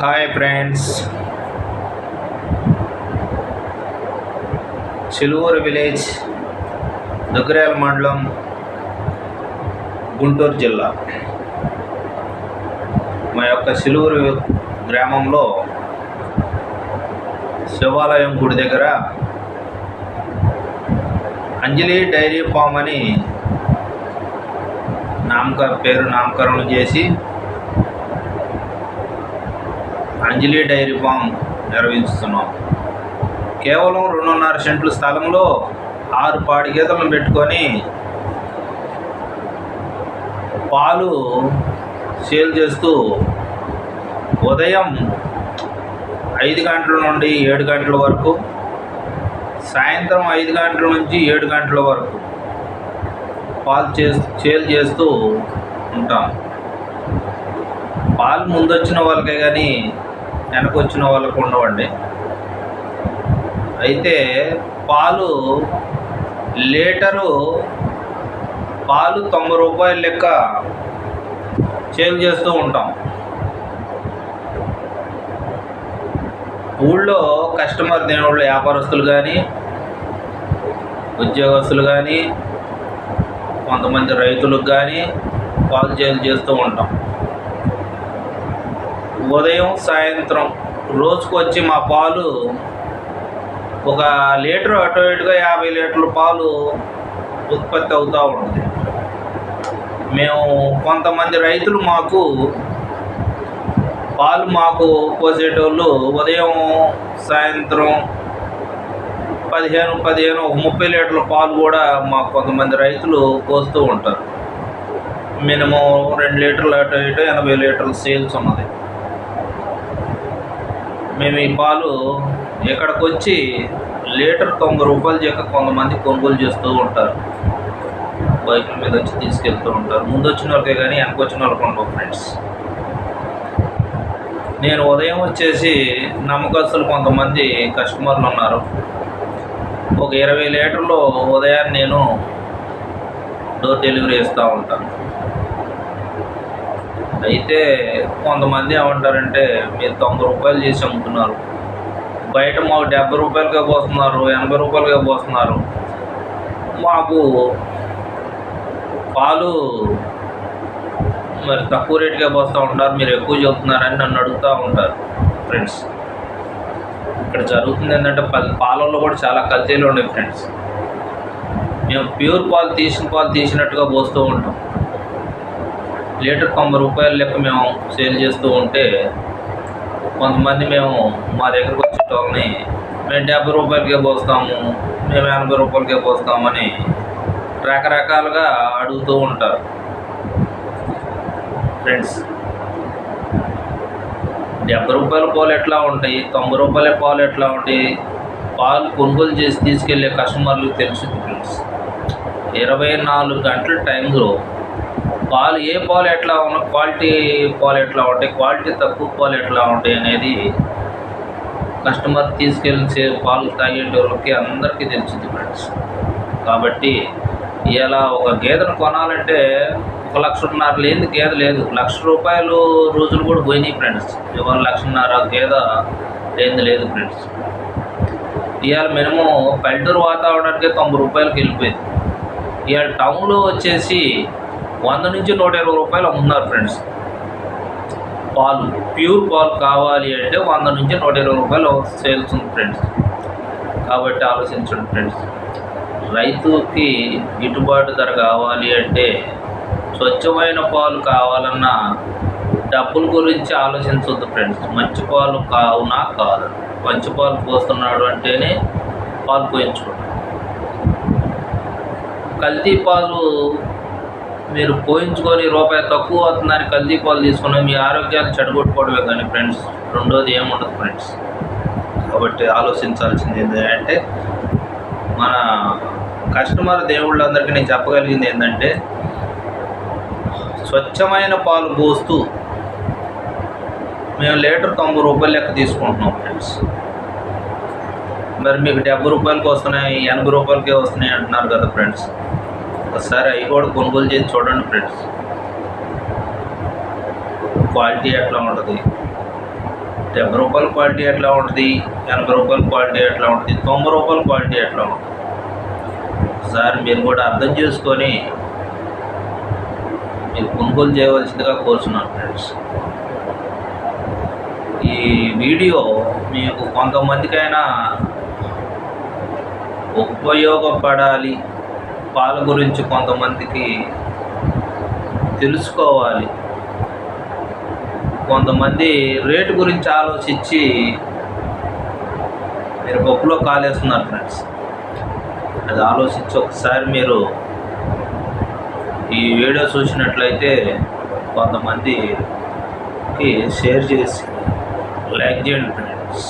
Hi friends, Chiluvuru village, దుగ్గరేల మండలం, గుంటూరు జిల్లా. మా యొక్క చిలువూరు గ్రామంలో శివాలయం గుడి దగ్గర అంజలి డైరీ ఫామ్ అని పేరు నామకరణం చేసి అంజలి డైరీ ఫామ్ నిర్వహిస్తున్నాం. కేవలం 2.5 సెంట్ల స్థలంలో 6 పాడి గేదెలను పెట్టుకొని పాలు సేల్ చేస్తూ ఉదయం 5 గంటల నుండి 7 గంటల వరకు, సాయంత్రం 5 గంటల నుంచి 7 గంటల వరకు పాలు సేల్ చేస్తూ ఉంటాం. పాలు ముందొచ్చిన వాళ్ళకే కానీ వెనకొచ్చిన వాళ్ళకు ఉండవండి. అయితే పాలు లీటరు పాలు 90 రూపాయల లెక్క సేల్ చేస్తూ ఉంటాం. ఊళ్ళో కస్టమర్ దేవుళ్ళు వ్యాపారస్తులు కానీ, ఉద్యోగస్తులు కానీ, కొంతమంది రైతులకు కానీ పాలు సేల్ చేస్తూ ఉంటాం. ఉదయం సాయంత్రం రోజుకు వచ్చి మా పాలు ఒక లీటరు అటు ఇటుగా 50 లీటర్ల పాలు ఉత్పత్తి అవుతూ ఉంటుంది. మేము కొంతమంది రైతులు పాలు పోసేటోళ్ళు ఉదయం సాయంత్రం 15 30 లీటర్ల పాలు కూడా మాకు కొంతమంది రైతులు పోస్తూ ఉంటారు. మినిమం 2 లీటర్లు అటు ఇటు 80 లీటర్ల సేల్స్ ఉన్నది. మేము ఈ పాలు ఇక్కడికి వచ్చి లీటర్ 90 రూపాయలు చెక్క కొంతమంది కొనుగోలు చేస్తూ ఉంటారు. బైకుల మీద వచ్చి తీసుకెళ్తూ ఉంటారు. ముందు వచ్చిన వాళ్ళకే కానీ వెనకొచ్చిన వాళ్ళకి ఉండవు ఫ్రెండ్స్. నేను ఉదయం వచ్చేసి నమ్మకస్తులు కొంతమంది కస్టమర్లు ఉన్నారు. ఒక 20 లీటర్లు ఉదయాన్ని నేను డోర్ డెలివరీ ఇస్తూ ఉంటాను. అయితే కొంతమంది ఏమంటారంటే, మీరు 90 రూపాయలు చేసి అమ్ముతున్నారు, బయట మాకు 70 రూపాయలకే పోస్తున్నారు, 80 రూపాయలకే పోస్తున్నారు, మాకు పాలు మరి తక్కువ రేటుకే పోస్తూ ఉంటారు, మీరు ఎక్కువ చెబుతున్నారని నన్ను అడుగుతూ ఉంటారు ఫ్రెండ్స్. ఇక్కడ జరుగుతుంది ఏంటంటే, పాలల్లో కూడా చాలా కల్తీలు ఉన్నాయి ఫ్రెండ్స్. మేము ప్యూర్ పాలు తీసినట్టుగా పోస్తూ ఉంటాం. లీటర్ 90 రూపాయల లెక్క మేము సేల్ చేస్తూ ఉంటే, కొంతమంది మా దగ్గరకు వచ్చేటోళ్ళని మేము 70 రూపాయలకే పోస్తాము, మేము 80 రూపాయలకే పోస్తామని రకరకాలుగా అడుగుతూ ఉంటారు ఫ్రెండ్స్. 70 రూపాయల పాలు ఎట్లా ఉంటాయి, 90 రూపాయల పాలు ఎట్లా ఉంటాయి, పాలు కొనుగోలు చేసి తీసుకెళ్లే కస్టమర్లకు తెలుస్తుంది ఫ్రెండ్స్. 24 గంటల టైంలో పాలు ఏ పాలు ఎట్లా ఉన్నాయి, క్వాలిటీ పాలు ఎట్లా ఉంటాయి, క్వాలిటీ తక్కువ పాలు ఎట్లా ఉంటాయి అనేది కస్టమర్ తీసుకెళ్ళి పాలు తాగేటోళ్ళకి అందరికీ తెలిసింది ఫ్రెండ్స్. కాబట్టి ఇలా ఒక గేదెను కొనాలంటే 1,50,000 లేని గేదె లేదు. 1,00,000 రూపాయలు రోజులు కూడా పోయినాయి ఫ్రెండ్స్. ఇవాళ 1,50,000 గేదె లేనిది లేదు ఫ్రెండ్స్. ఇవాళ మినిమం పల్లెటూరు వాతావరణానికి 90 రూపాయలకి వెళ్ళిపోయింది. ఇవాళ టౌన్లో వచ్చేసి 100 నుంచి 120 రూపాయలు అమ్ముతున్నారు ఫ్రెండ్స్. పాలు ప్యూర్ పాలు కావాలి అంటే 100 నుంచి 120 రూపాయలు సేల్స్ ఉంది ఫ్రెండ్స్. కాబట్టి ఆలోచించండి ఫ్రెండ్స్. రైతుకి గిట్టుబాటు ధర కావాలి అంటే, స్వచ్ఛమైన పాలు కావాలన్నా డబ్బుల గురించి ఆలోచించవద్దు ఫ్రెండ్స్. మంచి పాలు కావునా కాదు, మంచి పాలు పోస్తున్నాడు అంటేనే పాలు పోయించుకోండి. కల్తీ పాలు మీరు పోయించుకొని రూపాయి తక్కువ అవుతుందని కల్తీ పాలు తీసుకుని మీ ఆరోగ్యాన్ని చెడగొట్టుకోవడమే కానీ ఫ్రెండ్స్, రెండోది ఏముండదు ఫ్రెండ్స్. కాబట్టి ఆలోచించాల్సింది ఏంటంటే, మన కస్టమర్ దేవుళ్ళందరికీ నేను చెప్పగలిగింది ఏంటంటే, స్వచ్ఛమైన పాలు పోస్తూ మేము లీటర్ 90 రూపాయలు లెక్క తీసుకుంటున్నాం ఫ్రెండ్స్. మరి మీకు 70 రూపాయలకి వస్తున్నాయి, 80 రూపాయలకే వస్తున్నాయి అంటున్నారు కదా ఫ్రెండ్స్. ఒకసారి అవి కూడా కొనుగోలు చేసి చూడండి ఫ్రెండ్స్. క్వాలిటీ ఎట్లా ఉంటుంది, రూపాయల క్వాలిటీ ఎట్లా ఉంటుంది, 80 రూపాయల క్వాలిటీ ఎట్లా ఉంటుంది, 90 రూపాయల క్వాలిటీ ఎట్లా ఉంటుంది. ఒకసారి మీరు కూడా అర్థం చేసుకొని మీరు కొనుగోలు చేయవలసిందిగా కోరుతున్నాను ఫ్రెండ్స్. ఈ వీడియో మీకు కొంతమందికైనా ఉపయోగపడాలి, పాల గురించి కొంతమందికి తెలుసుకోవాలి. కొంతమంది రేటు గురించి ఆలోచించి మీరు పప్పులో కాలేస్తున్నారు ఫ్రెండ్స్. అది ఆలోచించి ఒకసారి మీరు ఈ వీడియో చూసినట్లయితే కొంతమందికి షేర్ చేసి లైక్ చేయండి ఫ్రెండ్స్.